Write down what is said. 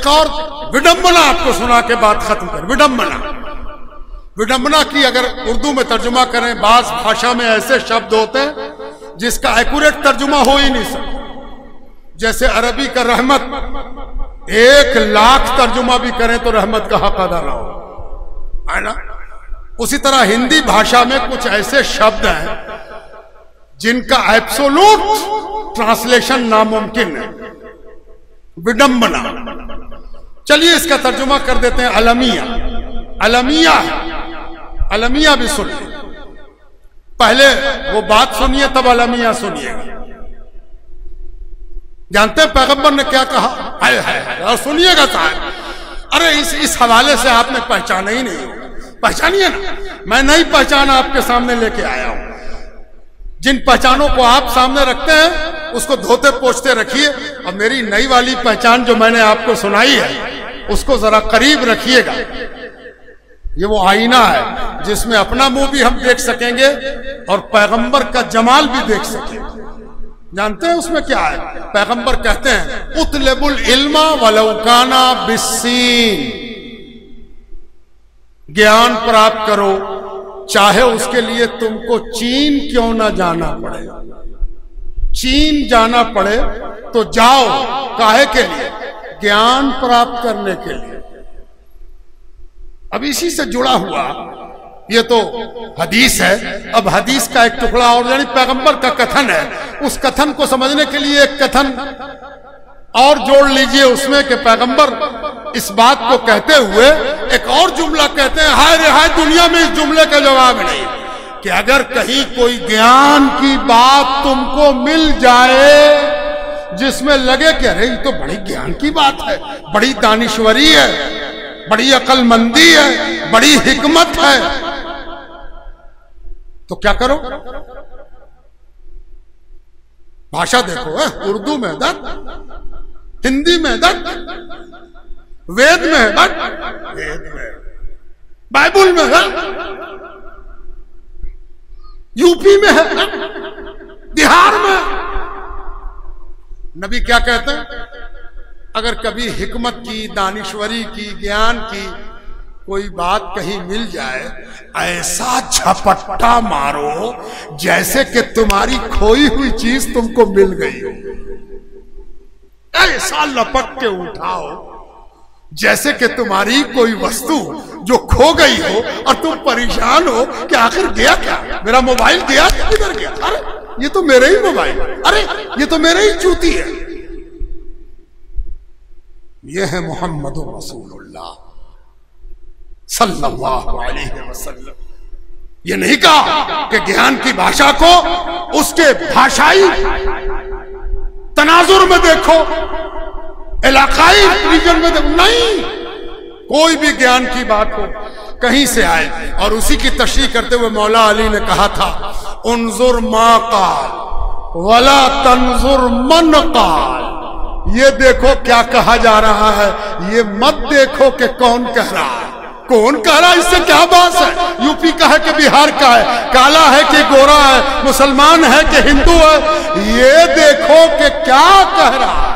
एक और विडंबना आपको सुना के बात खत्म कर। विडंबना की अगर उर्दू में तर्जुमा करें, बाज भाषा में ऐसे शब्द होते हैं जिसका एक्यूरेट तर्जुमा हो ही नहीं सकता। जैसे अरबी का रहमत 1,00,000 तर्जुमा भी करें तो रहमत का हक अदा ना हो, है ना। उसी तरह हिंदी भाषा में कुछ ऐसे शब्द हैं जिनका एब्सोल्यूट ट्रांसलेशन नामुमकिन है। विडंबना। चलिए इसका तर्जुमा कर देते हैं अलमिया। अलमिया भी सुनिए, पहले वो बात सुनिए तब अलमिया सुनिएगा। जानते हैं पैगंबर ने क्या कहा? हाय हाय हाय, और सुनिएगा साहब। अरे इस हवाले से आपने पहचाना ही नहीं, पहचानिए ना। मैं नई पहचान आपके सामने लेके आया हूं। जिन पहचानों को आप सामने रखते हैं उसको धोते पोछते रखिए, और मेरी नई वाली पहचान जो मैंने आपको सुनाई है उसको जरा करीब रखिएगा। ये वो आईना है जिसमें अपना मुंह भी हम देख सकेंगे और पैगंबर का जमाल भी देख सकेंगे। जानते हैं उसमें क्या है? पैगंबर कहते हैं उतलबुल इल्मा वलौ काना बिस्सीन, ज्ञान प्राप्त करो चाहे उसके लिए तुमको चीन क्यों ना जाना पड़े। चीन जाना पड़े तो जाओ, काहे के लिए? ज्ञान प्राप्त करने के लिए। अब इसी से जुड़ा हुआ ये तो हदीस है। अब हदीस का एक टुकड़ा और, यानी पैगंबर का कथन है। उस कथन को समझने के लिए एक कथन और जोड़ लीजिए उसमें कि पैगंबर इस बात को कहते हुए एक और जुमला कहते हैं। हाय रे हाय, दुनिया में इस जुमले का जवाब नहीं कि अगर कहीं कोई ज्ञान की बात तुमको मिल जाए जिसमें लगे कि अरे ये तो बड़ी ज्ञान की बात है, बड़ी दानिश्वरी है, बड़ी अकलमंदी है, बड़ी हिकमत है, तो क्या करो? भाषा देखो है, उर्दू में दत्त, हिंदी में दत्त, वेद में दत्त, वेद में, बाइबल में है, यूपी में है, बिहार में। नबी क्या कहते हैं? अगर कभी हिकमत की, दानिश्वरी की, ज्ञान की कोई बात कहीं मिल जाए, ऐसा झपट्टा मारो जैसे कि तुम्हारी खोई हुई चीज तुमको मिल गई हो। ऐसा लपक के उठाओ जैसे कि तुम्हारी कोई वस्तु जो खो गई हो और तुम परेशान हो कि आखिर गया क्या, मेरा मोबाइल गया, किधर गया? अरे ये तो मेरा ही मोबाइल, अरे ये तो मेरा ही जूती है। ये है मोहम्मद रसूलुल्लाह सल्लल्लाहु अलैहि वसल्लम। ये नहीं कहा कि ज्ञान की भाषा को उसके भाषाई तनाजुर में देखो, इलाकाई रीजन में देखो, नहीं। कोई भी ज्ञान की बात हो कहीं से आए। और उसी की तशरीह करते हुए मौला अली ने कहा था, उन्जुर मा काल वला तंजुर मन काल। ये देखो क्या कहा जा रहा है, ये मत देखो कि कौन कह रहा है। कौन कह रहा है, इससे क्या बात है? यूपी का है कि बिहार का है, काला है कि गोरा है, मुसलमान है कि हिंदू है, ये देखो कि क्या कह रहा है।